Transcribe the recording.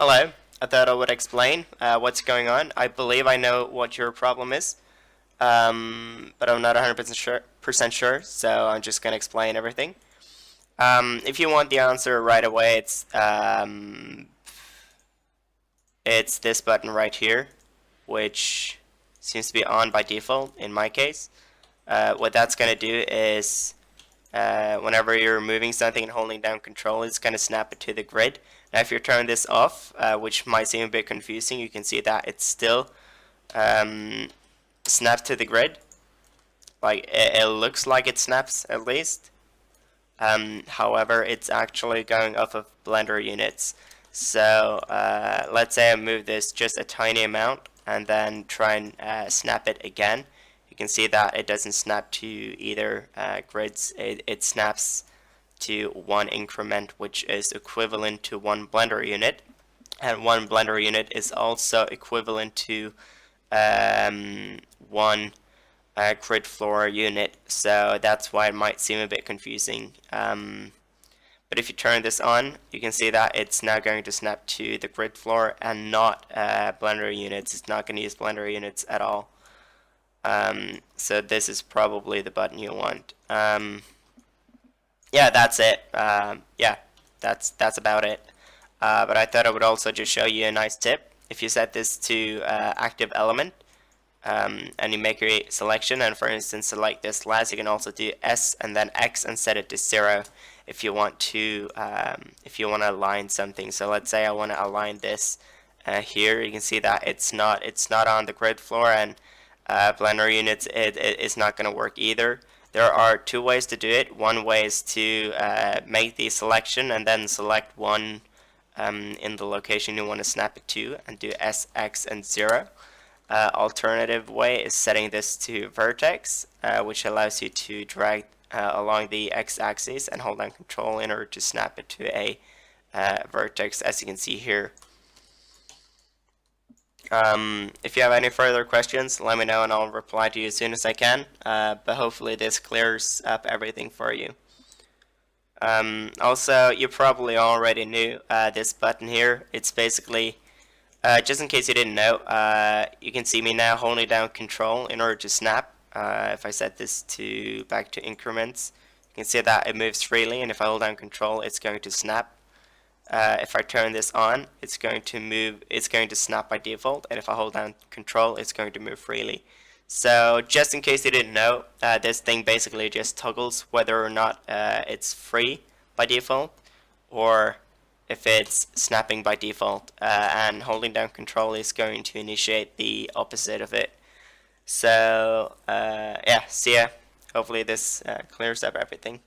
Hello. I thought I would explain what's going on. I believe I know what your problem is, but I'm not 100% sure, so I'm just gonna explain everything. If you want the answer right away, it's this button right here, which seems to be on by default in my case. What that's gonna do is whenever you're moving something and holding down control, it's going to snap it to the grid. Now if you turn this off, which might seem a bit confusing, you can see that it's still snaps to the grid. Like it looks like it snaps at least. However, it's actually going off of Blender units. So let's say I move this just a tiny amount and then try and snap it again. You can see that it doesn't snap to either grids. It snaps to one increment, which is equivalent to one Blender unit, and one Blender unit is also equivalent to one grid floor unit. So that's why it might seem a bit confusing. But if you turn this on, you can see that it's now going to snap to the grid floor and not Blender units. It's not going to use Blender units at all. So this is probably the button you want. Yeah, that's it. Yeah, that's about it. But I thought I would also just show you a nice tip. If you set this to active element, and you make your selection, and for instance select this last, you can also do S and then X and set it to 0 if you want to align something. So let's say I want to align this here. You can see that it's not on the grid floor, and Blender units, it is not going to work either. There are two ways to do it. One way is to make the selection and then select one in the location you want to snap it to and do S, X, and 0. Alternative way is setting this to vertex, which allows you to drag along the x-axis and hold down control in order to snap it to a vertex, as you can see here. If you have any further questions, let me know and I'll reply to you as soon as I can, but hopefully this clears up everything for you. Also, you probably already knew this button here. It's basically, just in case you didn't know, you can see me now holding down control in order to snap. If I set this back to increments, you can see that it moves freely, and if I hold down control, it's going to snap. If I turn this on, it's going to snap by default, and if I hold down control, it's going to move freely. So just in case you didn't know, this thing basically just toggles whether or not it's free by default or if it's snapping by default, and holding down control is going to initiate the opposite of it. So yeah, see ya. Hopefully this clears up everything.